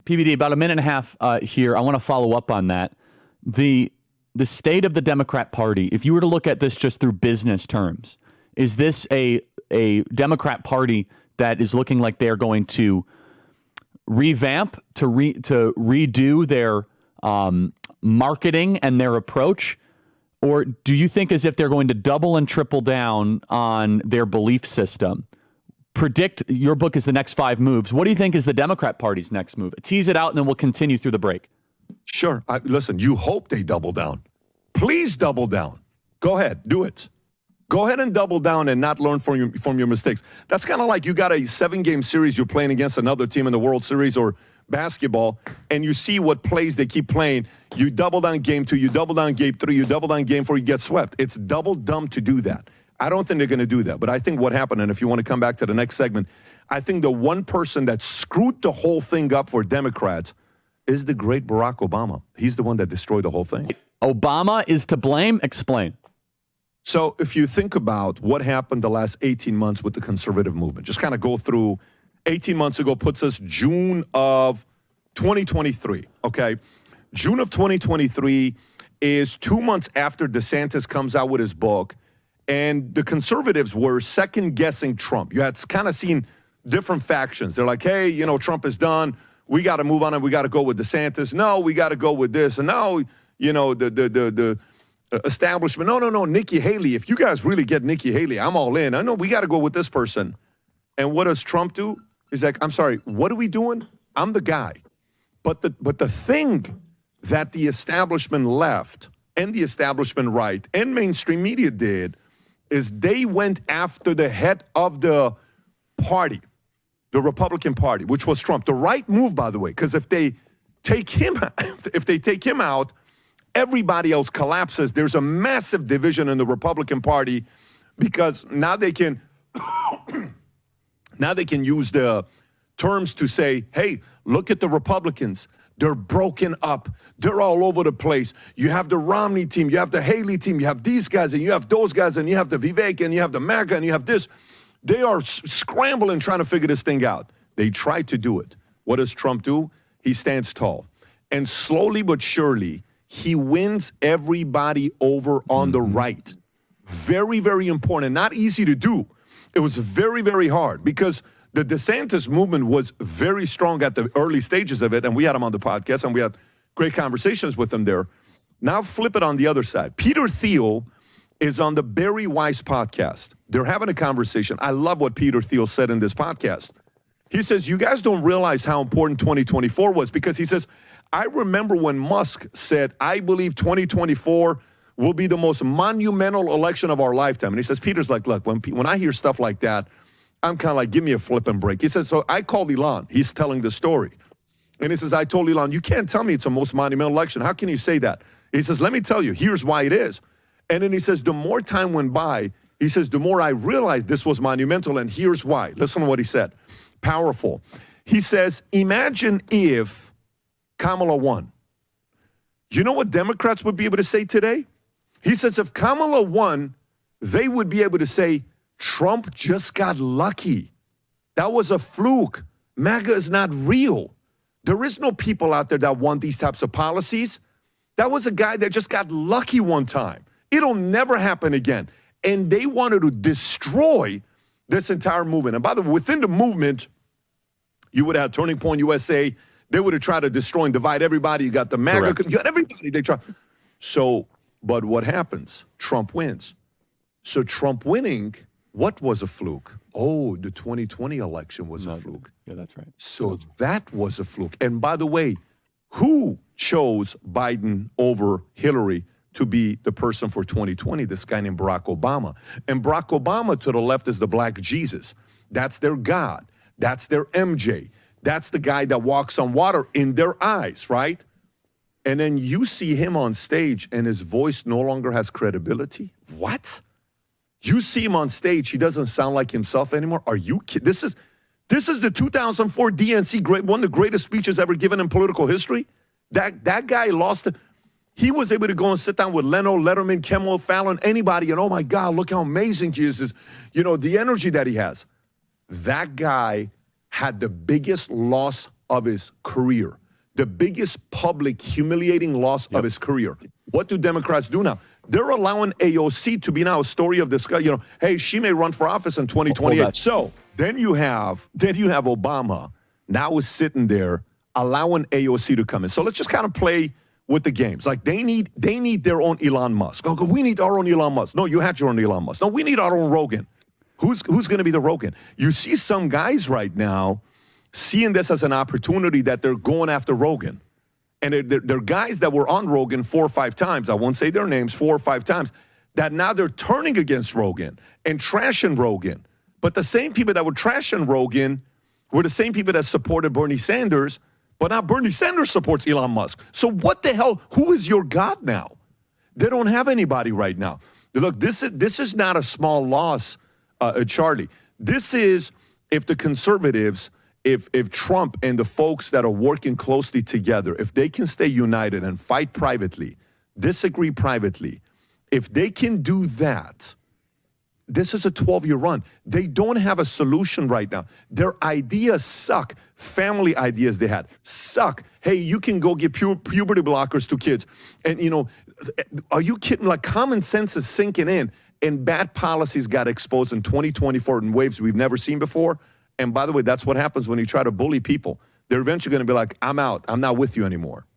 PBD, about a minute and a half here. I want to follow up on that. The state of the Democrat Party, if you were to look at this just through business terms, is this a Democrat Party that is looking like they're going to revamp, to redo their marketing and their approach? Or do you think as if they're going to double and triple down on their belief system? Predict, your book is the next 5 moves. What do you think is the Democrat Party's next move? Tease it out and then we'll continue through the break. Sure. Listen, you hope they double down. Please double down. Go ahead. Do it. Go ahead and double down and not learn from your mistakes. That's kind of like you got a 7-game series you're playing against another team in the World Series or basketball, and you see what plays they keep playing. You double down game 2, you double down game 3, you double down game 4, you get swept. It's double dumb to do that. I don't think they're going to do that. But I think what happened, and if you want to come back to the next segment, I think the one person that screwed the whole thing up for Democrats is the great Barack Obama. He's the one that destroyed the whole thing. Obama is to blame? Explain. So if you think about what happened the last 18 months with the conservative movement, just kind of go through 18 months ago puts us June of 2023, okay? June of 2023 is 2 months after DeSantis comes out with his book, and the conservatives were second-guessing Trump. You had kind of seen different factions. They're like, hey, you know, Trump is done. We got to move on and we got to go with DeSantis. No, we got to go with this. And now, you know, the establishment. No, Nikki Haley. If you guys really get Nikki Haley, I'm all in. I know we got to go with this person. And what does Trump do? He's like, I'm sorry, what are we doing? I'm the guy. But the thing that the establishment left and the establishment right and mainstream media did is they went after the head of the party, the Republican Party, which was Trump. The right move, by the way, because if they take him out, everybody else collapses. There's a massive division in the Republican Party because now they can use the terms to say, hey, look at the Republicans. They're broken up. They're all over the place. You have the Romney team. You have the Haley team. You have these guys, and you have those guys, and you have the Vivek, and you have the MAGA, and you have this. They are scrambling trying to figure this thing out. They tried to do it. What does Trump do? He stands tall. And slowly but surely, he wins everybody over on the right. Very, very important. Not easy to do. It was very, very hard because the DeSantis movement was very strong at the early stages of it, and we had him on the podcast, and we had great conversations with him there. Now flip it on the other side. Peter Thiel is on the Barry Weiss podcast. They're having a conversation. I love what Peter Thiel said in this podcast. He says, you guys don't realize how important 2024 was because he says, I remember when Musk said, I believe 2024 will be the most monumental election of our lifetime. And he says, Peter's like, look, when I hear stuff like that, I'm kind of like, give me a flipping break. He says, so I called Elon. He's telling the story. And he says, I told Elon, you can't tell me it's the most monumental election. How can you say that? He says, let me tell you, here's why it is. And then he says, the more time went by, he says, the more I realized this was monumental, and here's why. Listen to what he said. Powerful. He says, imagine if Kamala won. You know what Democrats would be able to say today? He says, if Kamala won, they would be able to say, Trump just got lucky. That was a fluke. MAGA is not real. There is no people out there that want these types of policies. That was a guy that just got lucky one time. It'll never happen again. And they wanted to destroy this entire movement. And by the way, within the movement, you would have Turning Point USA. They would have tried to destroy and divide everybody. You got the MAGA. Correct. You got everybody. They try. So, but what happens? Trump wins. So Trump winning, what was a fluke? Oh, the 2020 election was a fluke. Yeah, that's right. So that was a fluke. And by the way, who chose Biden over Hillary to be the person for 2020? This guy named Barack Obama. And Barack Obama to the left is the black Jesus. That's their God. That's their MJ. That's the guy that walks on water in their eyes, right? And then you see him on stage and his voice no longer has credibility. What? You see him on stage, he doesn't sound like himself anymore. Are you kidding? This is the 2004 DNC, one of the greatest speeches ever given in political history. That guy lost it. He was able to go and sit down with Leno, Letterman, Kimmel, Fallon, anybody, and oh my God, look how amazing he is. You know, the energy that he has. That guy had the biggest loss of his career. The biggest public humiliating loss of his career. What do Democrats do now? They're allowing AOC to be now a story of discussion. You know, hey, she may run for office in 2028. So then you have Obama now is sitting there allowing AOC to come in. So let's just kind of play with the games. Like they need their own Elon Musk. Oh, we need our own Elon Musk. No, you had your own Elon Musk. No, we need our own Rogan. Who's going to be the Rogan? You see some guys right now seeing this as an opportunity that they're going after Rogan. And they're guys that were on Rogan 4 or 5 times. I won't say their names, 4 or 5 times. That now they're turning against Rogan and trashing Rogan. But the same people that were trashing Rogan were the same people that supported Bernie Sanders. But now Bernie Sanders supports Elon Musk. So what the hell? Who is your God now? They don't have anybody right now. Look, this is not a small loss, Charlie. This is if the conservatives, if Trump and the folks that are working closely together, if they can stay united and fight privately, disagree privately, if they can do that, this is a 12-year run. They don't have a solution right now. Their ideas suck. Family ideas they had suck. Hey, you can go get puberty blockers to kids. And, you know, are you kidding? Like common sense is sinking in. And bad policies got exposed in 2024 in waves we've never seen before. And by the way, that's what happens when you try to bully people. They're eventually going to be like, I'm out. I'm not with you anymore.